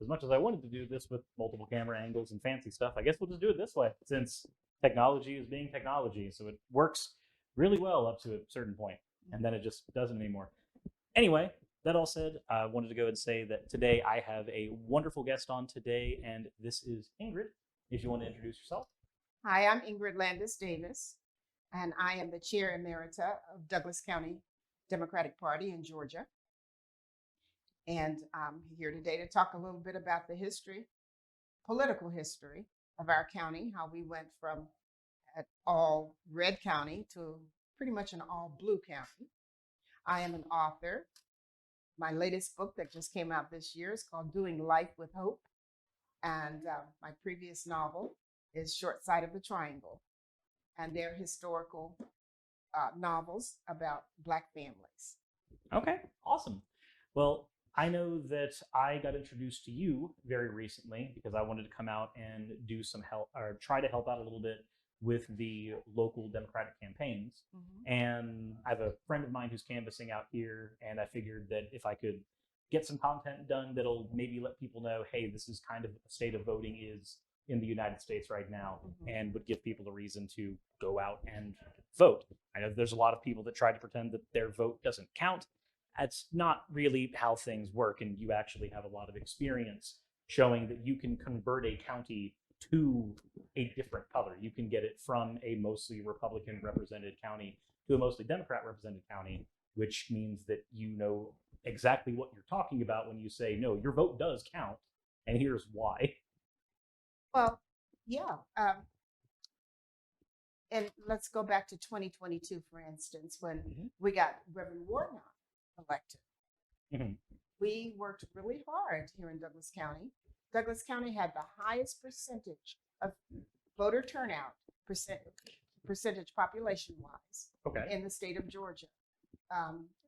as much as I wanted to do this with multiple camera angles and fancy stuff, I guess we'll just do it this way, since technology is being technology. So it works really well up to a certain point, and then it just doesn't anymore. Anyway, that all said, I wanted to go and say that today I have a wonderful guest on today, and this is Ingrid. If you want to introduce yourself. Hi, I'm Ingrid Landis-Davis, and I am the Chair Emerita of Douglas County Democratic Party in Georgia. And I'm here today to talk a little bit about the history, political history of our county, how we went from an all red county to pretty much an all blue county. I am an author. My latest book that just came out this year is called Doing Life with Hope. And my previous novel is Short Side of the Triangle. And they're historical novels about Black families. Okay, awesome. Well, I know that I got introduced to you very recently because I wanted to come out and do some help or try to help out a little bit with the local Democratic campaigns. Mm-hmm. And I have a friend of mine who's canvassing out here, and I figured that if I could get some content done that'll maybe let people know, hey, this is kind of the state of voting is in the United States right now, mm-hmm. and would give people a reason to go out and vote. I know there's a lot of people that try to pretend that their vote doesn't count. That's not really how things work, and you actually have a lot of experience showing that you can convert a county to a different color. You can get it from a mostly Republican represented county to a mostly Democrat represented county, which means that you know exactly what you're talking about when you say, no, your vote does count, and here's why. Well, yeah. And let's go back to 2022, for instance, when mm-hmm. we got Reverend Warnock elected. Mm-hmm. We worked really hard here in Douglas County. Douglas County had the highest percentage of voter turnout, percentage population-wise, okay. in the state of Georgia.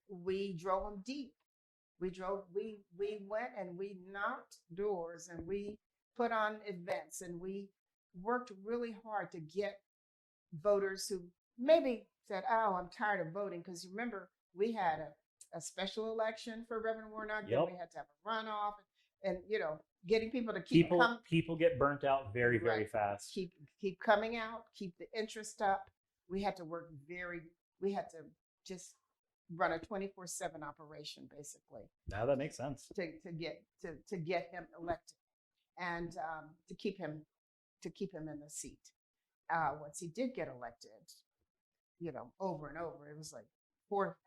We drove them deep. We went and we knocked doors and we put on events and we worked really hard to get voters who maybe said, oh, I'm tired of voting. Because remember, we had a special election for Reverend Warnock, yep. then we had to have a runoff and, you know, getting people to keep people get burnt out very, very right. fast. Keep coming out, keep the interest up. We had to we had to just run a 24/7 operation, basically. Now that makes sense. To get him elected, and to keep him in the seat. Once he did get elected, you know, over and over, it was like four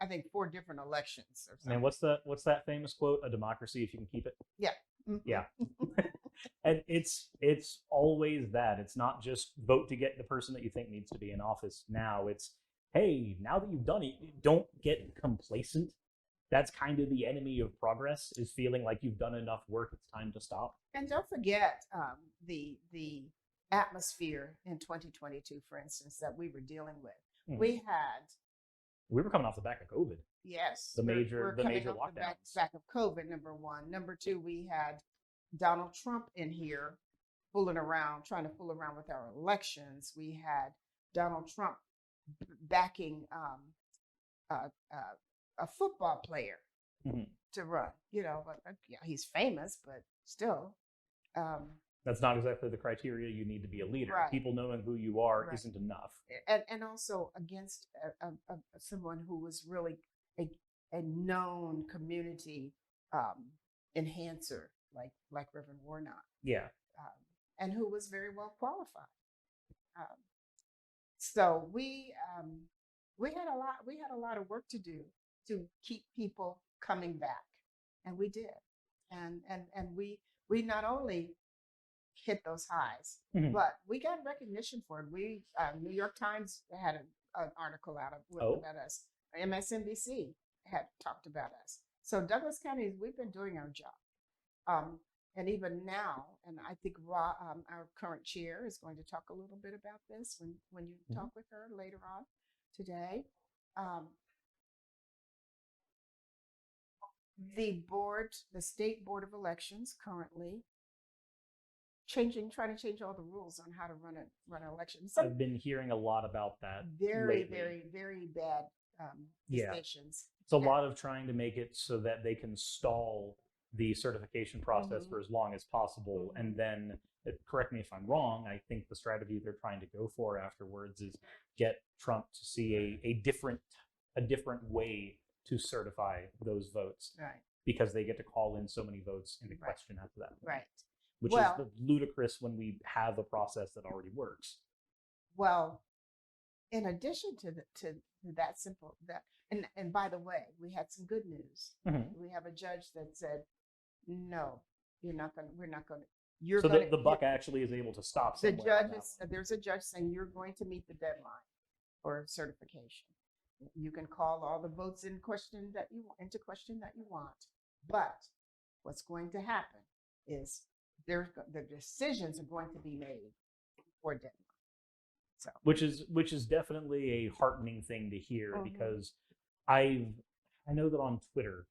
different elections. Or something. And what's that famous quote? A democracy if you can keep it. Yeah. Mm-hmm. Yeah. And it's always that. It's not just vote to get the person that you think needs to be in office now. It's, hey, now that you've done it, don't get complacent. That's kind of the enemy of progress, is feeling like you've done enough work, it's time to stop. And don't forget the atmosphere in 2022, for instance, that we were dealing with. Mm-hmm. We were coming off the back of COVID. Yes. The major lockdowns. The back of COVID, number one. Number two, we had Donald Trump in here trying to fool around with our elections. We had Donald Trump backing a football player mm-hmm. to run. You know, but yeah, he's famous, but still. That's not exactly the criteria you need to be a leader. Right. People knowing who you are right. isn't enough. And also against someone who was really a known community enhancer, like Reverend Warnock. Yeah. And who was very well qualified. So we had a lot of work to do to keep people coming back, and we did. And we not only hit those highs, mm-hmm. but we got recognition for it. We New York Times had an article out about us. MSNBC had talked about us. So Douglas County, we've been doing our job. And even now, and I think our current chair is going to talk a little bit about this when you mm-hmm. talk with her later on today. The State Board of Elections currently trying to change all the rules on how to run an election. I've been hearing a lot about that. Very, very, very bad decisions. It's a lot of trying to make it so that they can stall the certification process for as long as possible, and then correct me if I'm wrong, I think the strategy they're trying to go for afterwards is get Trump to see a different way to certify those votes, Right. because they get to call in so many votes into question after that point, Right. which is ludicrous when we have a process that already works. Well, in addition to that simple and by the way, we had some good news. We have a judge that said, no, we're not going to. So the buck actually is able to stop. The judge there's a judge saying you're going to meet the deadline for certification. You can call all the votes into question that you want, but what's going to happen is the decisions are going to be made before deadline. So, which is definitely a heartening thing to hear, because I know that on Twitter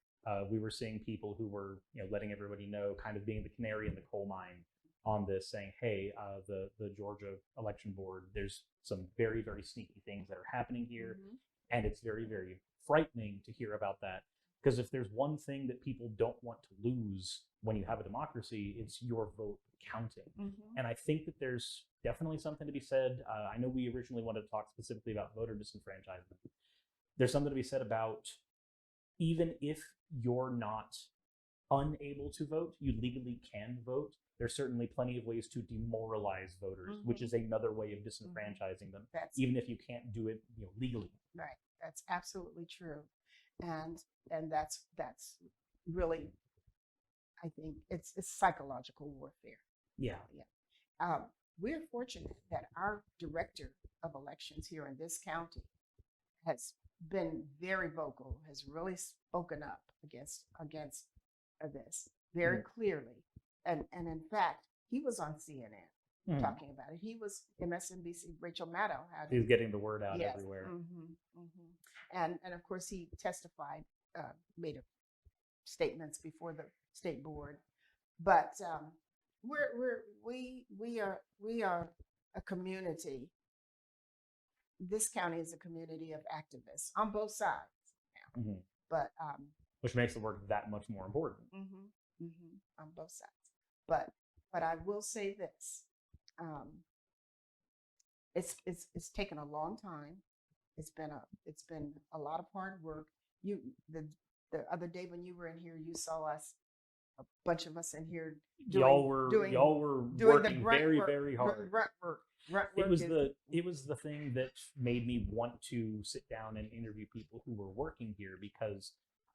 we were seeing people who were letting everybody know, kind of being the canary in the coal mine on this, saying, hey, the Georgia election board, there's some very, very sneaky things that are happening here, and it's very, very frightening to hear about that, because if there's one thing that people don't want to lose when you have a democracy, it's your vote counting. And I think that there's definitely something to be said. I know we originally wanted to talk specifically about voter disenfranchisement. There's something to be said about, even if you're not unable to vote, you legally can vote. There's certainly plenty of ways to demoralize voters, which is another way of disenfranchising them, even if you can't do it legally. Right. That's absolutely true. And that's really, I think it's psychological warfare. Yeah. We're fortunate that our director of elections here in this county has been very vocal, has really spoken up against this very clearly. And in fact, he was on CNN talking about it. He was MSNBC, Rachel Maddow. He's getting the word out everywhere. And of course, he testified, made statements before the state board. But we are a community. This county is a community of activists on both sides now. But which makes the work that much more important. On both sides. But I will say this: it's taken a long time. It's been a lot of hard work. The other day when you were in here, you saw us, a bunch of us in here. Y'all were working very, very hard. It was the thing that made me want to sit down and interview people who were working here, because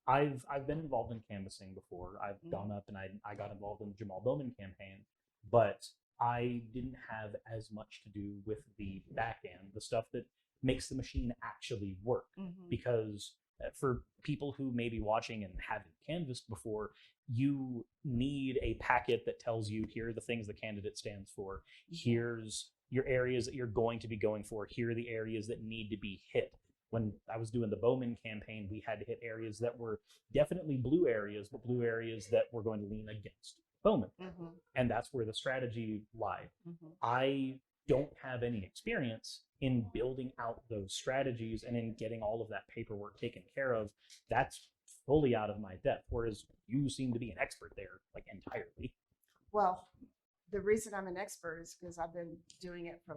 I've been involved in canvassing before. I've gone up and I got involved in the Jamal Bowman campaign, but I didn't have as much to do with the back end, the stuff that makes the machine actually work. Because for people who may be watching and haven't canvassed before, you need a packet that tells you, here are the things the candidate stands for. Here's your areas that you're going to be going for. Here are the areas that need to be hit. When I was doing the Bowman campaign, we had to hit areas that were definitely blue areas, but blue areas that were going to lean against Bowman. And that's where the strategy lied. I don't have any experience in building out those strategies and in getting all of that paperwork taken care of. That's fully out of my depth, whereas you seem to be an expert there, like entirely. Well, the reason I'm an expert is because I've been doing it for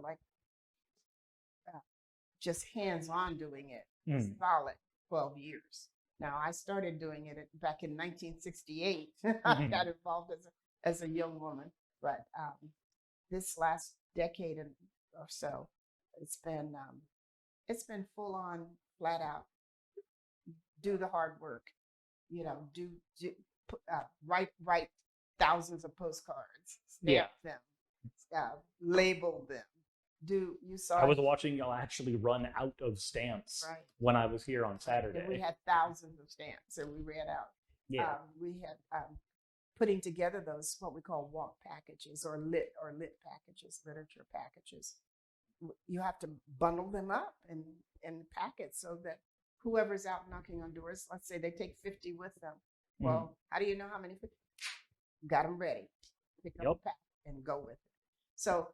just hands-on doing it, solid 12 years. Now, I started doing it back in 1968. I got involved as a young woman, but this last decade or so, it's been full on, flat out, do the hard work, write thousands of postcards, stamp them, label them. I was watching y'all actually run out of stamps when I was here on Saturday. And we had thousands of stamps, and we ran out. We had putting together those what we call walk packages or lit packages, literature packages. You have to bundle them up in packets so that whoever's out knocking on doors, let's say they take 50 with them. Well, how do you know how many? Got them ready. Pick up a pack and go with it. So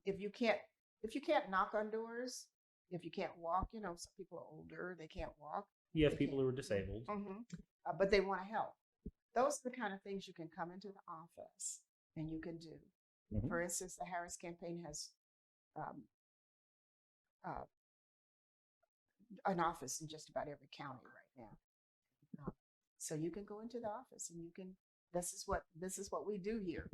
if you can't knock on doors, if you can't walk, some people are older, they can't walk. You have people who are disabled. But they want to help. those are the kind of things you can come into the office and you can do. Mhm. For instance, the Harris campaign has uh, an office in just about every county right now. So you can go into the office and you can. This is what we do here.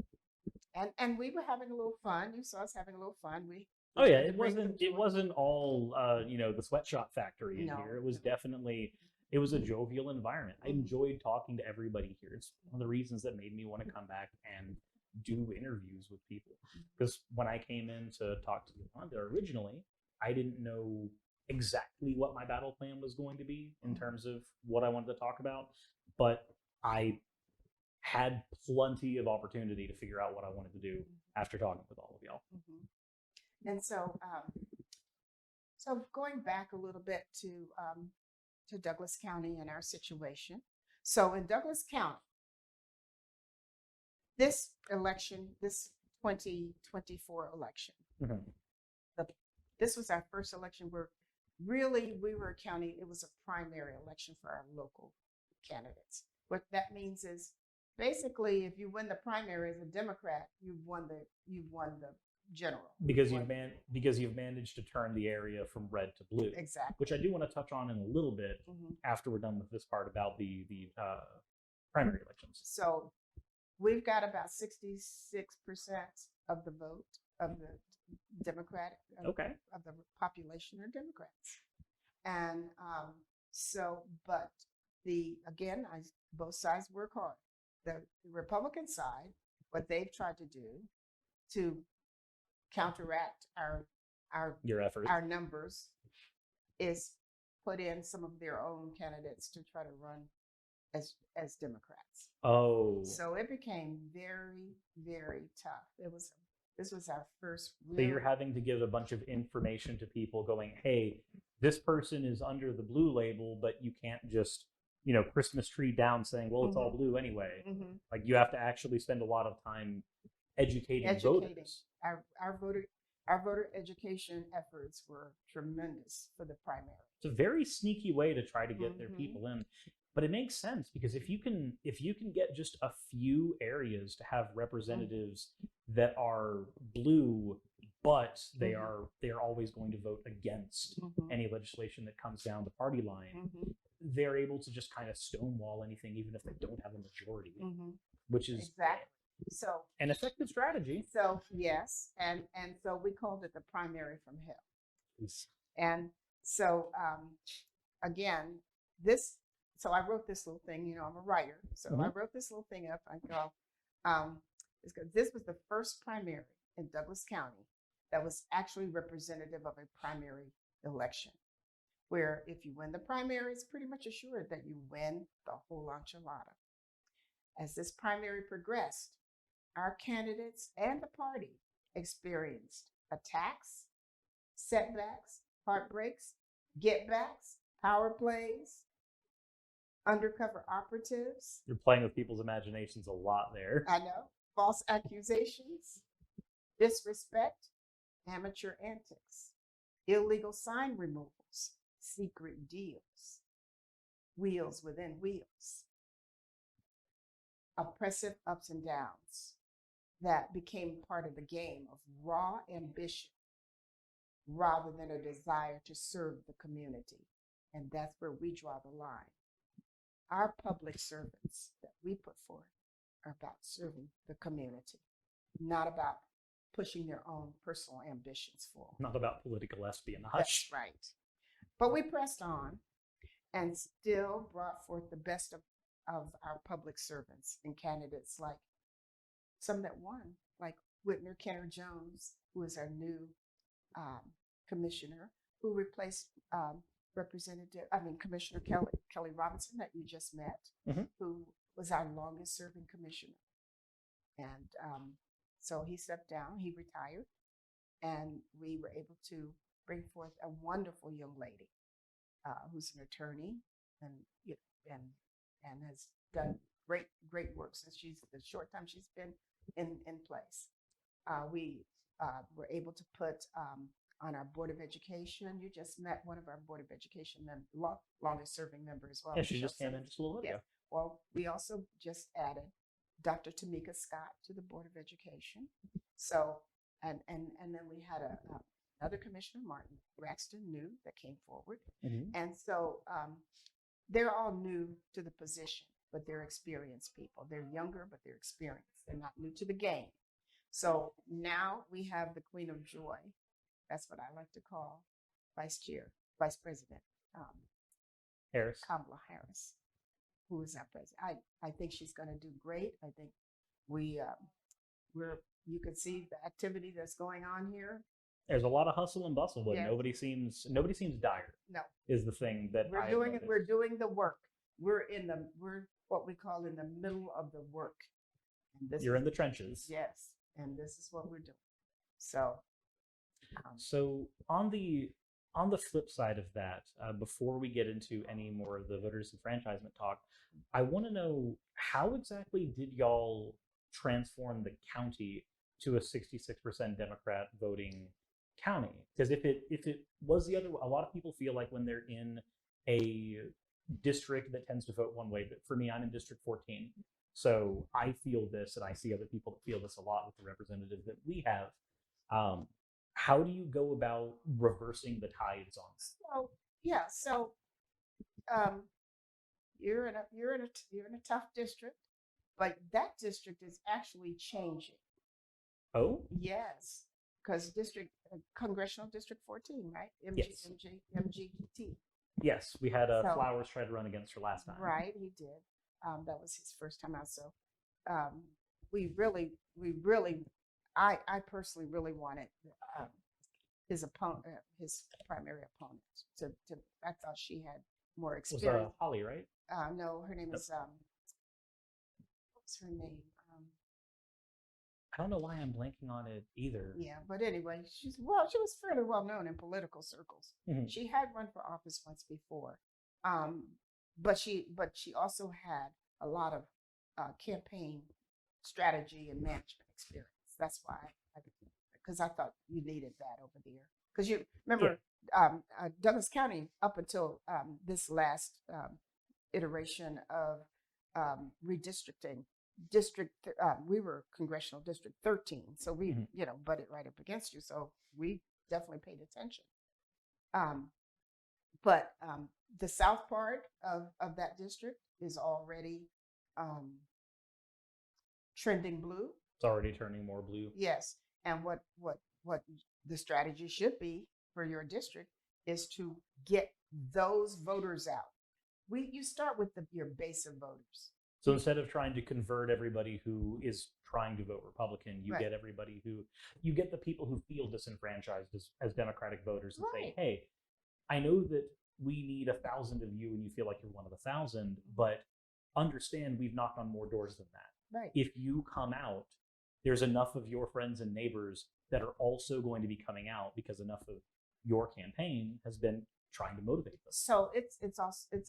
And we were having a little fun. You saw us having a little fun. We Oh yeah, tried to it bring some wasn't it joy. wasn't all the sweatshop factory in No, here. It was no. definitely it was a jovial environment. I Mhm. enjoyed talking to everybody here. It's one of the reasons that made me want to come back and do interviews with people. Because when I came in to talk to Yolanda originally, I didn't know exactly what my battle plan was going to be in terms of what I wanted to talk about, but I had plenty of opportunity to figure out what I wanted to do after talking with all of y'all. And so, so going back a little bit to Douglas County and our situation. So in Douglas County, this election, this 2024 election, this was our first election where really we were a county. It was a primary election for our local candidates. What that means is basically if you win the primary as a Democrat, you've won the general. Because you've managed to turn the area from red to blue. Exactly. Which I do want to touch on in a little bit after we're done with this part about the primary elections. So we've got about 66% of the vote of the Democratic of the population are Democrats. And but both sides work hard. The Republican side, what they've tried to do to counteract your efforts, our numbers, is put in some of their own candidates to try to run as Democrats. Oh, so it became very, very tough. This was our first. So you're having to give a bunch of information to people, going, "Hey, this person is under the blue label, but you can't just Christmas tree down saying, well, it's all blue anyway." Like you have to actually spend a lot of time educating voters. Our voter education efforts were tremendous for the primary. It's a very sneaky way to try to get their people in, but it makes sense because if you can get just a few areas to have representatives that are blue, but they are always going to vote against any legislation that comes down the party line, they're able to just kind of stonewall anything, even if they don't have a majority, which is exactly. So an effective strategy. So yes, and so we called it the primary from hell. Yes. And so again, so I wrote this little thing. I'm a writer, so I wrote this little thing up. I go, this was the first primary in Douglas County that was actually representative of a primary election, where if you win the primary, it's pretty much assured that you win the whole enchilada. As this primary progressed, our candidates and the party experienced attacks, setbacks, heartbreaks, get-backs, power plays, undercover operatives. You're playing with people's imaginations a lot there. I know. False accusations, disrespect, amateur antics, illegal sign removals, secret deals, wheels within wheels, oppressive ups and downs that became part of the game of raw ambition rather than a desire to serve the community. And that's where we draw the line. Our public servants that we put forth are about serving the community, not about pushing their own personal ambitions forward. Not about political espionage. That's right. But we pressed on and still brought forth the best of our public servants and candidates, like some that won, like Whitner Kenner Jones, who is our new commissioner, who replaced Commissioner Kelly Robinson that you just met, who was our longest serving commissioner. And so he stepped down, he retired, and we were able to bring forth a wonderful young lady who's an attorney and has done great work since the short time she's been in place. We were able to put on our Board of Education. You just met one of our Board of Education longest serving members as well. Yeah, she just came in just a little bit ago. Well, we also just added Dr. Tamika Scott to the Board of Education. So, and then we had another Commissioner, Martin Braxton, new that came forward. And so they're all new to the position, but they're experienced people. They're younger, but they're experienced. They're not new to the game. So now we have the Queen of Joy. That's what I like to call Vice President Harris. Kamala Harris, who is our president. I think she's going to do great. I think you can see the activity that's going on here. There's a lot of hustle and bustle, but Yes. nobody seems dire. No, is the thing that we're doing it. We're doing the work. We're what we call in the middle of the work. And this You're in the trenches. Yes, and this is what we're doing. So, so on the flip side of that, before we get into any more of the voter disenfranchisement talk, I want to know, how exactly did y'all transform the county to a 66% Democrat voting county? Because if it was the other, a lot of people feel like when they're in a district that tends to vote one way, but for me, I'm in District 14. So I feel this, and I see other people that feel this a lot with the representatives that we have. How do you go about reversing the tides on this? So yeah, so you're in a tough district, but that district is actually changing. Oh, yes, because congressional district 14, right? Yes. MGT. Yes, we had Flowers try to run against her last time. Right, he did. That was his first time out. So I personally really wanted his opponent, his primary opponent, to. I thought she had more experience. Was Holly, right? No, her name is what's her name? I don't know why I'm blanking on it either. Yeah, but anyway, she was fairly well known in political circles. She had run for office once before, but she also had a lot of campaign strategy and management experience. That's why, because I thought you needed that over there. Because you remember, Douglas County, up until this last iteration of redistricting, we were congressional district 13, so we butted right up against you, so we definitely paid attention. But the south part of that district is already trending blue. It's already turning more blue. Yes, and what the strategy should be for your district is to get those voters out. You start with your base of voters. So instead of trying to convert everybody who is trying to vote Republican, you Right. get everybody you get the people who feel disenfranchised as Democratic voters and say, hey, I know that we need 1,000 of you and you feel like you're one of 1,000, but understand we've knocked on more doors than that. Right. If you come out, there's enough of your friends and neighbors that are also going to be coming out because enough of your campaign has been trying to motivate them. So it's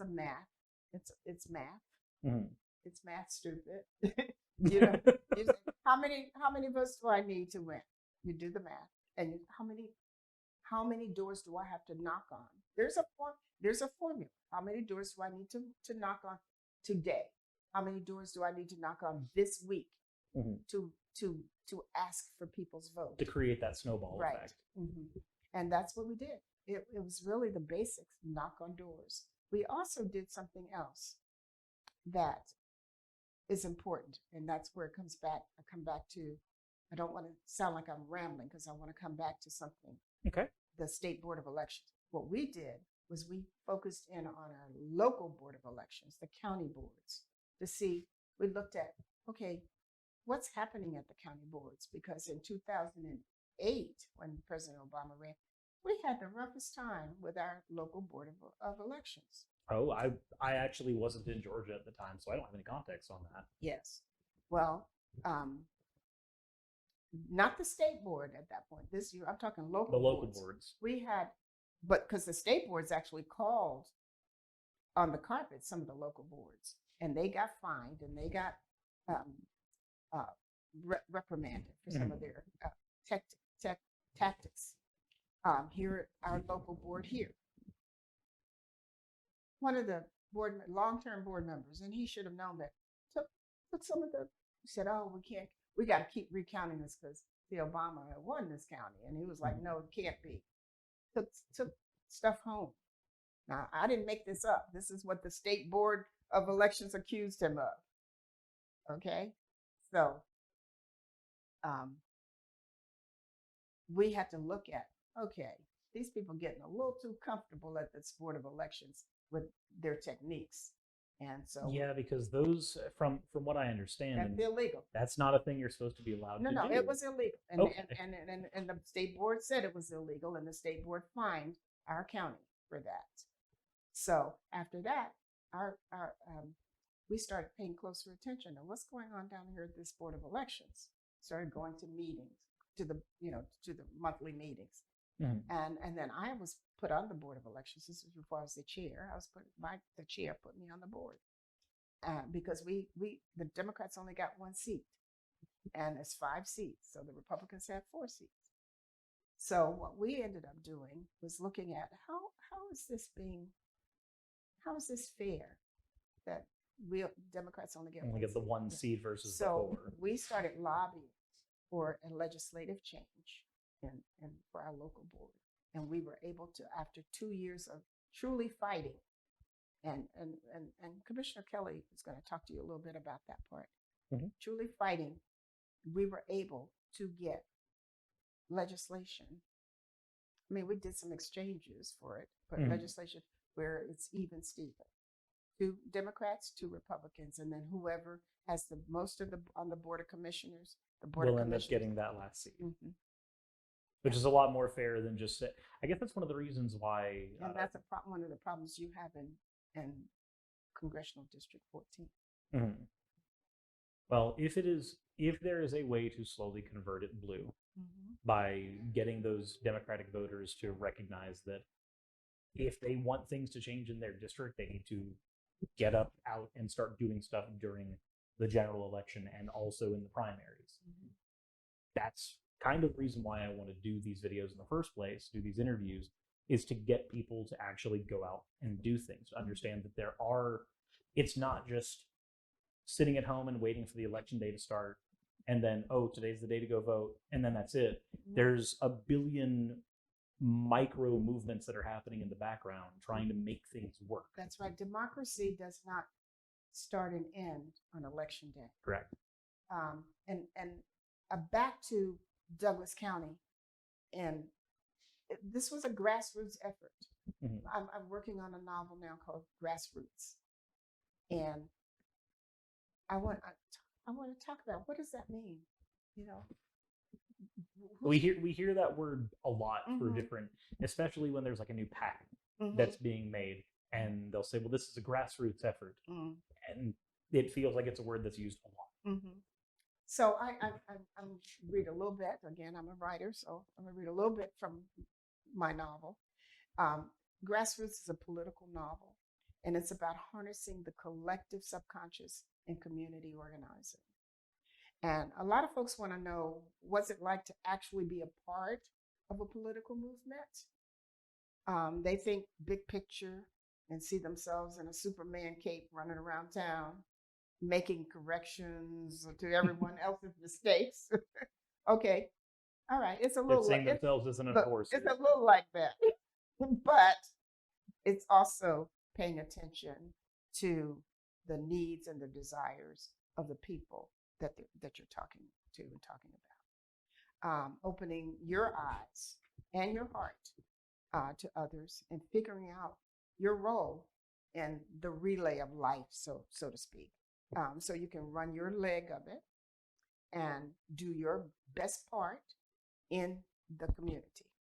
a math. It's math. Mm-hmm. It's math, stupid. You say, how many votes do I need to win? You do the math, and how many doors do I have to knock on? There's a formula. How many doors do I need to knock on today? How many doors do I need to knock on this week to ask for people's vote? To create that snowball effect. And that's what we did. It was really the basics, knock on doors. We also did something else that is important, and that's where it comes back. I come back to, I don't want to sound like I'm rambling because I want to come back to something. Okay. The State Board of Elections. What we did was we focused in on our local Board of Elections, the county boards, to see, we looked at, okay, what's happening at the county boards? Because in 2008, when President Obama ran, we had the roughest time with our local Board of Elections. Oh, I actually wasn't in Georgia at the time, so I don't have any context on that. Yes. Well, not the state board at that point. This year, I'm talking local The local boards. boards. We had, but because the state boards actually called on the carpet some of the local boards, and they got fined and they got reprimanded for some of their tactics. Here, our local board here. One of the long-term board members, and he should have known that. Took some of the. He said, "Oh, we can't. We got to keep recounting this because the Obama had won this county," and he was like, "No, it can't be." Took stuff home. Now, I didn't make this up. This is what the State Board of Elections accused him of. Okay, so we had to look at, okay, these people getting a little too comfortable at this Board of Elections with their techniques. And so yeah, because those, from what I understand, that's illegal. That's not a thing you're supposed to be allowed to do. No, it was illegal. And, okay. and the state board said it was illegal, and the state board fined our county for that. So after that, we started paying closer attention to what's going on down here at this Board of Elections. Started going to meetings, to the monthly meetings. And then I was put on the Board of Elections. This was before I was the chair. The chair put me on the board because the Democrats only got 1 seat, and it's 5 seats. So the Republicans had 4 seats. So what we ended up doing was looking at how is this fair that we Democrats only get the 1 seat versus the 4. So we started lobbying for a legislative change and for our local board. And we were able to, after 2 years of truly fighting, and Commissioner Kelly is going to talk to you a little bit about that part. Truly fighting, we were able to get legislation. I mean, we did some exchanges for it, but legislation where it's even Steven. 2 Democrats, 2 Republicans, and then whoever has the most on the Board of Commissioners, will end up getting that last seat. Which is a lot more fair than just, I guess that's one of the reasons why. And that's one of the problems you have in Congressional District 14. Well, if there is a way to slowly convert it blue by getting those Democratic voters to recognize that if they want things to change in their district, they need to get up, out, and start doing stuff during the general election and also in the primaries. That's kind of the reason why I want to do these videos in the first place, do these interviews, is to get people to actually go out and do things, to understand that it's not just sitting at home and waiting for the election day to start and then, oh, today's the day to go vote, and then that's it. There's a billion micro movements that are happening in the background trying to make things work. That's right. Democracy does not start and end on election day. Correct. And back to Douglas County, and this was a grassroots effort. I'm working on a novel now called Grassroots, and I want to talk about what does that mean. We hear that word a lot for different, especially when there's like a new pact that's being made, and they'll say, "Well, this is a grassroots effort," and it feels like it's a word that's used a lot. So I'm read a little bit. Again, I'm a writer, so I'm gonna read a little bit from my novel. Grassroots is a political novel, and it's about harnessing the collective subconscious in community organizing. And a lot of folks want to know, what's it like to actually be a part of a political movement? They think big picture and see themselves in a Superman cape running around town, making corrections to everyone else's mistakes. Okay, all right, it's a little. They're seeing themselves as an enforcer. It's a little like that, but it's also paying attention to the needs and the desires of the people that you're talking to and talking about. Opening your eyes and your heart to others and figuring out your role in the relay of life, so to speak. So you can run your leg of it and do your best part in the community.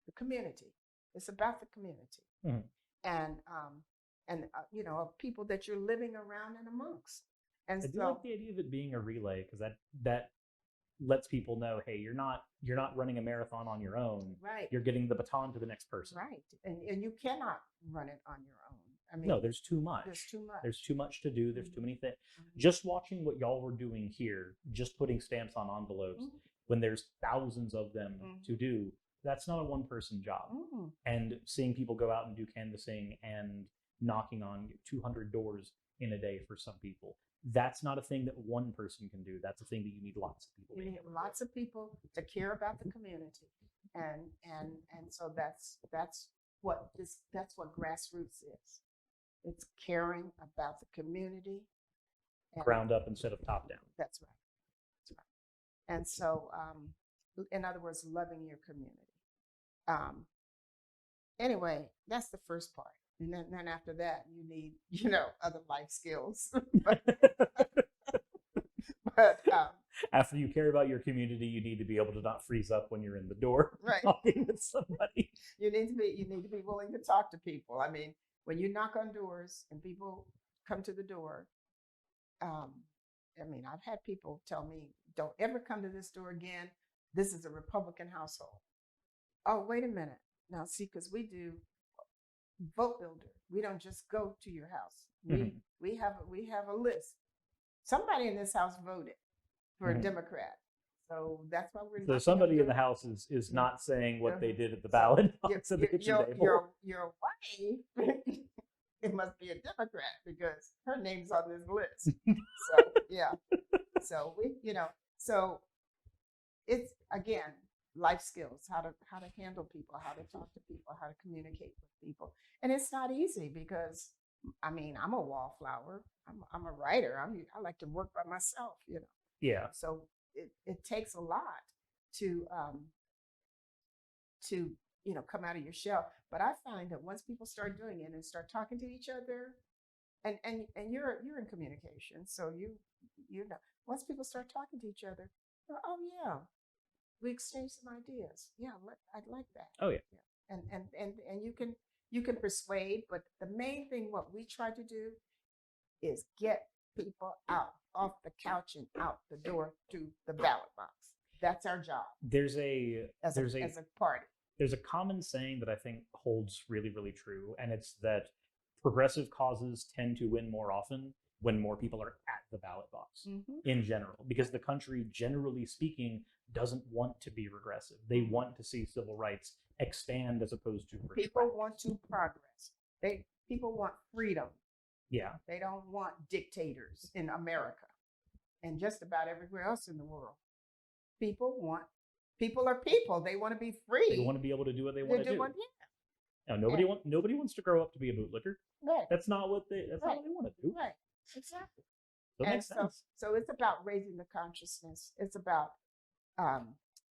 The community. It's about the community. And of people that you're living around and amongst. And I do like the idea of it being a relay, because that lets people know, hey, you're not running a marathon on your own. Right. You're getting the baton to the next person. Right. And you cannot run it on your own. I mean, no, there's too much. There's too much to do. There's too many things. Just watching what y'all were doing here, just putting stamps on envelopes, when there's thousands of them to do, that's not a one-person job. And seeing people go out and do canvassing and knocking on 200 doors in a day for some people. That's not a thing that one person can do. That's a thing that you need lots of people. You need lots of people to care about the community, and so that's what Grassroots is. It's caring about the community, Ground up instead of top down. That's right. That's right. And so, in other words, loving your community. Anyway, that's the first part. And then after that, you need, other life skills. but after you care about your community, you need to be able to not freeze up when you're in the door right. talking with somebody. You need to be willing to talk to people. I mean, when you knock on doors and people come to the door, I've had people tell me, "Don't ever come to this door again. This is a Republican household." Oh, wait a minute. Now, see, because we do vote builder. We don't just go to your house. We have a list. Somebody in this house voted for a Democrat, so that's why we're. So somebody in the house is not saying what they did at the ballot box at the kitchen table. Your wife, it must be a Democrat because her name's on this list. So yeah, so so it's again life skills, how to handle people, how to talk to people, how to communicate with people, and it's not easy because I'm a wallflower. I'm a writer. I like to work by myself, Yeah. So it takes a lot to come out of your shell. But I find that once people start doing it and start talking to each other, and you're in communication, so once people start talking to each other, oh yeah, we exchange some ideas. Yeah, I'd like that. Oh yeah. And you can persuade, but the main thing what we try to do is get people out off the couch and out the door to the ballot box. That's our job. There's a party. There's a common saying that I think holds really, really true, and it's that progressive causes tend to win more often when more people are at the ballot box in general, because the country, generally speaking, doesn't want to be regressive. They want to see civil rights expand as opposed to retract. People want to progress. People want freedom. Yeah. They don't want dictators in America and just about everywhere else in the world. People are people. They want to be free. They want to be able to do what they want to do. Now, nobody wants to grow up to be a bootlicker. Right. That's not what they want to do. Right. Exactly. That makes sense. So it's about raising the consciousness. It's about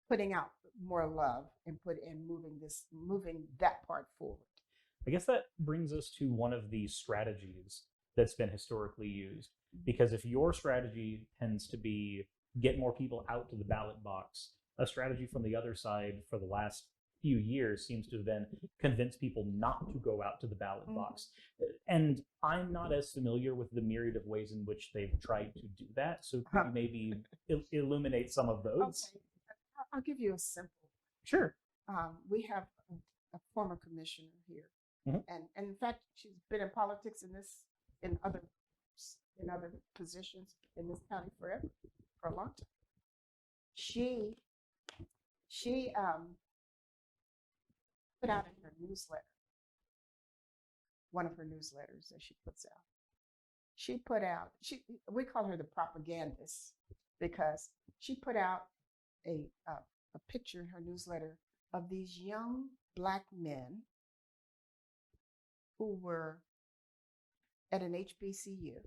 putting out more love and moving that part forward. I guess that brings us to one of the strategies that's been historically used. Because if your strategy tends to be get more people out to the ballot box, a strategy from the other side for the last few years seems to have been convince people not to go out to the ballot box. And I'm not as familiar with the myriad of ways in which they've tried to do that. So could you maybe illuminate some of those? Okay. I'll give you a simple. Sure. We have a former commissioner here. And in fact, she's been in politics in other positions in this county for a long time. She put out in her newsletter, one of her newsletters that she puts out. We call her the Propagandist because she put out a picture in her newsletter of these young Black men who were at an HBCU,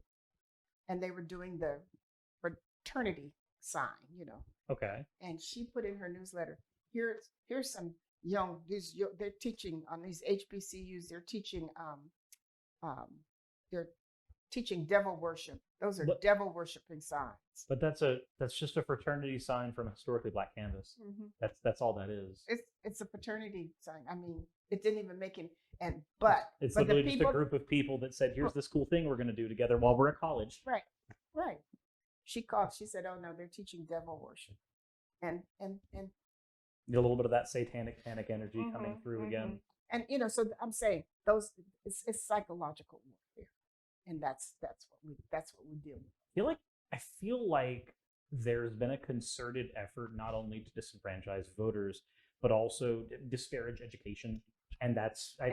and they were doing the fraternity sign, Okay. And she put in her newsletter, here's some they're teaching on these HBCUs. They're teaching devil worship. Those are devil worshiping signs. But that's just a fraternity sign from a historically Black canvas. That's all that is. It's a fraternity sign. I mean, it didn't even make it. But it's literally just a group of people that said, "Here's this cool thing we're going to do together while we're at college." Right. She said, "Oh no, they're teaching devil worship," and a little bit of that satanic panic energy coming through again. And so I'm saying it's psychological warfare, and that's what we deal with. I feel like there's been a concerted effort not only to disenfranchise voters, but also disparage education And I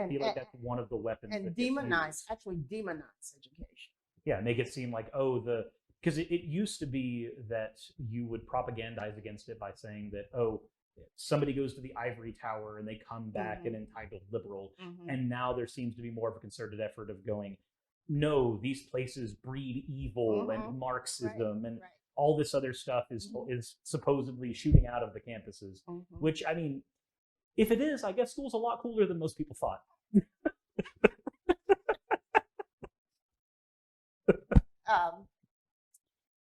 feel like that's one of the weapons and that gets used. actually demonize education. Yeah, make it seem like, oh, because it used to be that you would propagandize against it by saying that, oh, somebody goes to the ivory tower and they come back an entitled liberal. And now there seems to be more of a concerted effort of going, no, these places breed evil and Marxism and all this other stuff is supposedly shooting out of the campuses. Which, I mean, if it is, I guess school's a lot cooler than most people thought.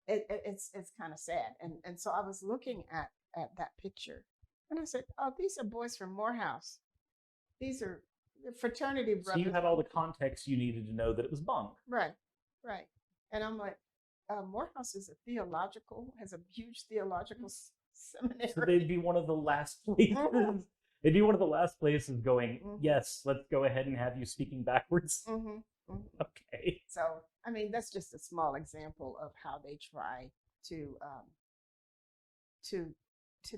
It's kind of sad, and so I was looking at that picture, and I said, "Oh, these are boys from Morehouse. These are fraternity brothers." So you had all the context you needed to know that it was bunk. Right. And I'm like, Morehouse has a huge theological seminary. So they'd be one of the last places. They'd be one of the last places going, yes, let's go ahead and have you speaking backwards. Okay. So, I mean, that's just a small example of how they try to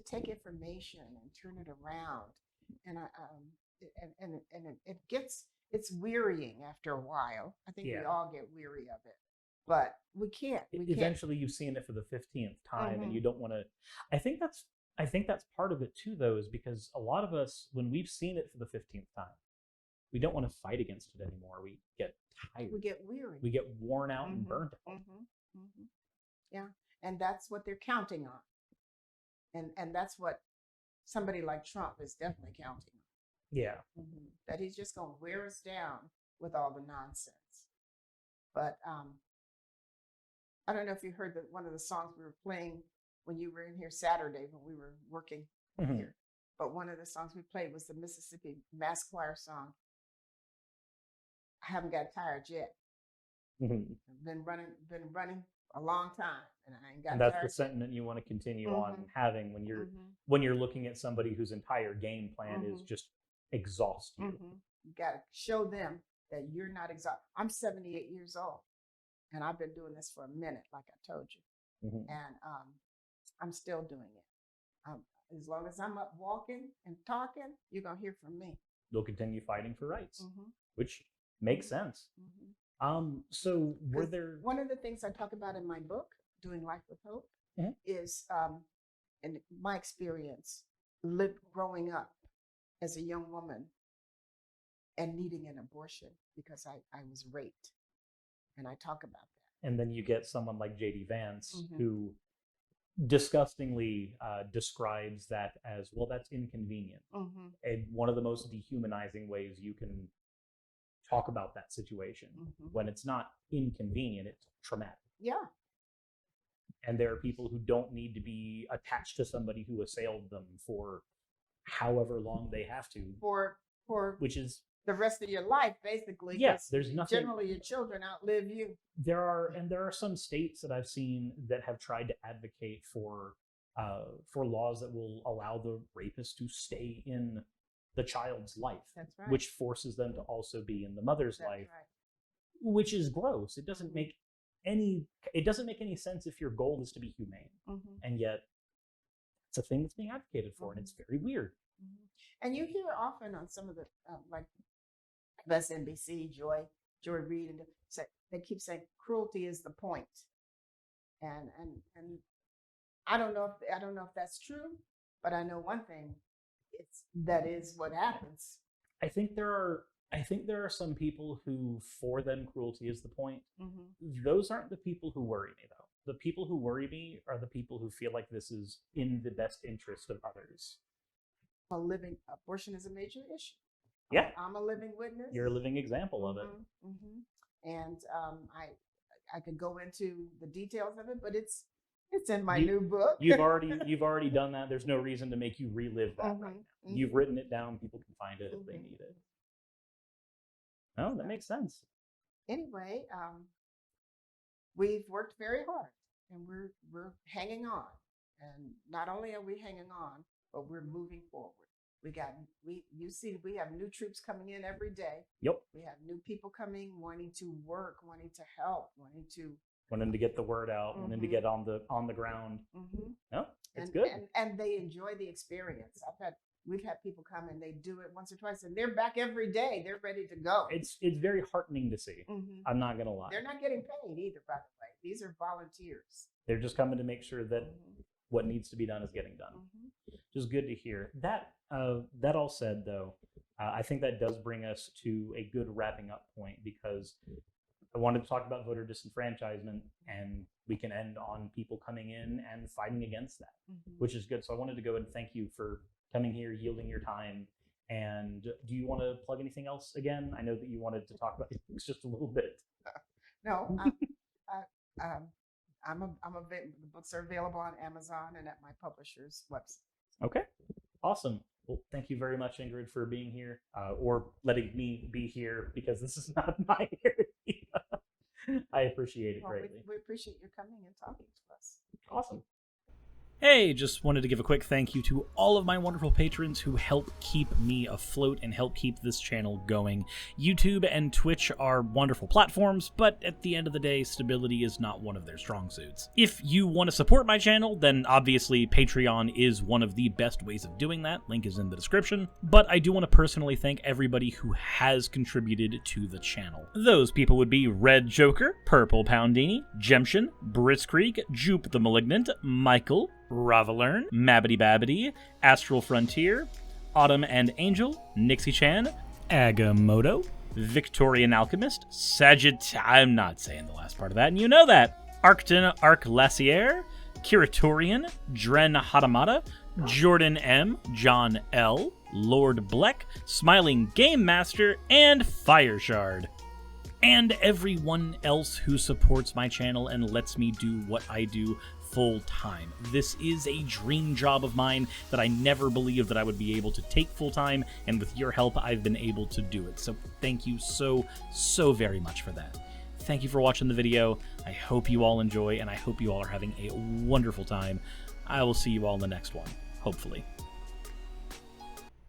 take information and turn it around, and it's wearying after a while. I think we all get weary of it, but we can't. Eventually, you've seen it for the 15th time, and you don't want to. I think that's part of it too, though, is because a lot of us, when we've seen it for the 15th time, we don't want to fight against it anymore. We get tired. We get weary. We get worn out and burnt out. Yeah, and that's what they're counting on, and that's what somebody like Trump is definitely counting on. Yeah, that he's just going to wear us down with all the nonsense. But I don't know if you heard one of the songs we were playing when you were in here Saturday when we were working here. But one of the songs we played was the Mississippi Mass Choir song, I haven't got tired yet. I've been running a long time, and I ain't got tired. And that's the sentiment you want to continue on having when you're looking at somebody whose entire game plan is just exhaust you. You got to show them that you're not exhausted. I'm 78 years old, and I've been doing this for a minute, like I told you, and I'm still doing it. As long as I'm up walking and talking, you're gonna hear from me. You'll continue fighting for rights, which makes sense. So were there... One of the things I talk about in my book, Doing Life with Hope, is, in my experience, growing up as a young woman and needing an abortion because I was raped. And I talk about that. And then you get someone like J.D. Vance, who disgustingly describes that as, well, that's inconvenient. And one of the most dehumanizing ways you can talk about that situation when it's not inconvenient, it's traumatic. Yeah. And there are people who don't need to be attached to somebody who assailed them for however long they have to. For which is the rest of your life, basically. Yes, there's nothing. Generally, your children outlive you. There are some states that I've seen that have tried to advocate for laws that will allow the rapist to stay in the child's life. That's right. Which forces them to also be in the mother's life, which is gross. It doesn't make any sense if your goal is to be humane, and yet it's a thing that's being advocated for, and it's very weird. And you hear often on some of the like MSNBC, Joy Reid, and they keep saying cruelty is the point, and I don't know if that's true, but I know one thing: that is what happens. I think there are some people who, for them, cruelty is the point. Those aren't the people who worry me, though. The people who worry me are the people who feel like this is in the best interest of others. Abortion is a major issue. Yeah, I'm a living witness. You're a living example of it. And I could go into the details of it, but it's in my new book. You've already done that. There's no reason to make you relive that right now. You've written it down. People can find it if they need it. No, that makes sense. Anyway, we've worked very hard, and we're hanging on. And not only are we hanging on, but we're moving forward. You see, we have new troops coming in every day. Yep. We have new people coming, wanting to work, wanting to help, wanting to get the word out, wanting to get on the ground. No, it's good. And they enjoy the experience. I've had we've had people come and they do it once or twice, and they're back every day. They're ready to go. It's very heartening to see. I'm not gonna lie. They're not getting paid either, by the way. These are volunteers. They're just coming to make sure that what needs to be done is getting done. Just good to hear. That all said, though, I think that does bring us to a good wrapping up point, because I wanted to talk about voter disenfranchisement, and we can end on people coming in and fighting against that, which is good. So I wanted to go and thank you for coming here, yielding your time. And do you want to plug anything else again? I know that you wanted to talk about it just a little bit. No, the books are available on Amazon and at my publisher's website. Okay, awesome. Well, thank you very much, Ingrid, for being here, or letting me be here, because this is not my area. I appreciate it greatly. We appreciate you coming and talking to us. Awesome. Hey, just wanted to give a quick thank you to all of my wonderful patrons who help keep me afloat and help keep this channel going. YouTube and Twitch are wonderful platforms, but at the end of the day, stability is not one of their strong suits. If you want to support my channel, then obviously Patreon is one of the best ways of doing that. Link is in the description. But I do want to personally thank everybody who has contributed to the channel. Those people would be Red Joker, Purple Poundini, Jemshin, Britzkrieg, Jupe the Malignant, Michael, Ravalern, Mabbity Babbity, Astral Frontier, Autumn and Angel, Nixie Chan, Agamotto, Victorian Alchemist, I'm not saying the last part of that, and you know that, Arcton Arclacier, Kiratorian, Dren Hadamata, Jordan M, John L, Lord Bleck, Smiling Game Master, and Fireshard. And everyone else who supports my channel and lets me do what I do full time. This is a dream job of mine that I never believed that I would be able to take full time, and with your help, I've been able to do it. So thank you so very much for that. Thank you for watching the video. I hope you all enjoy, and I hope you all are having a wonderful time. I will see you all in the next one, hopefully.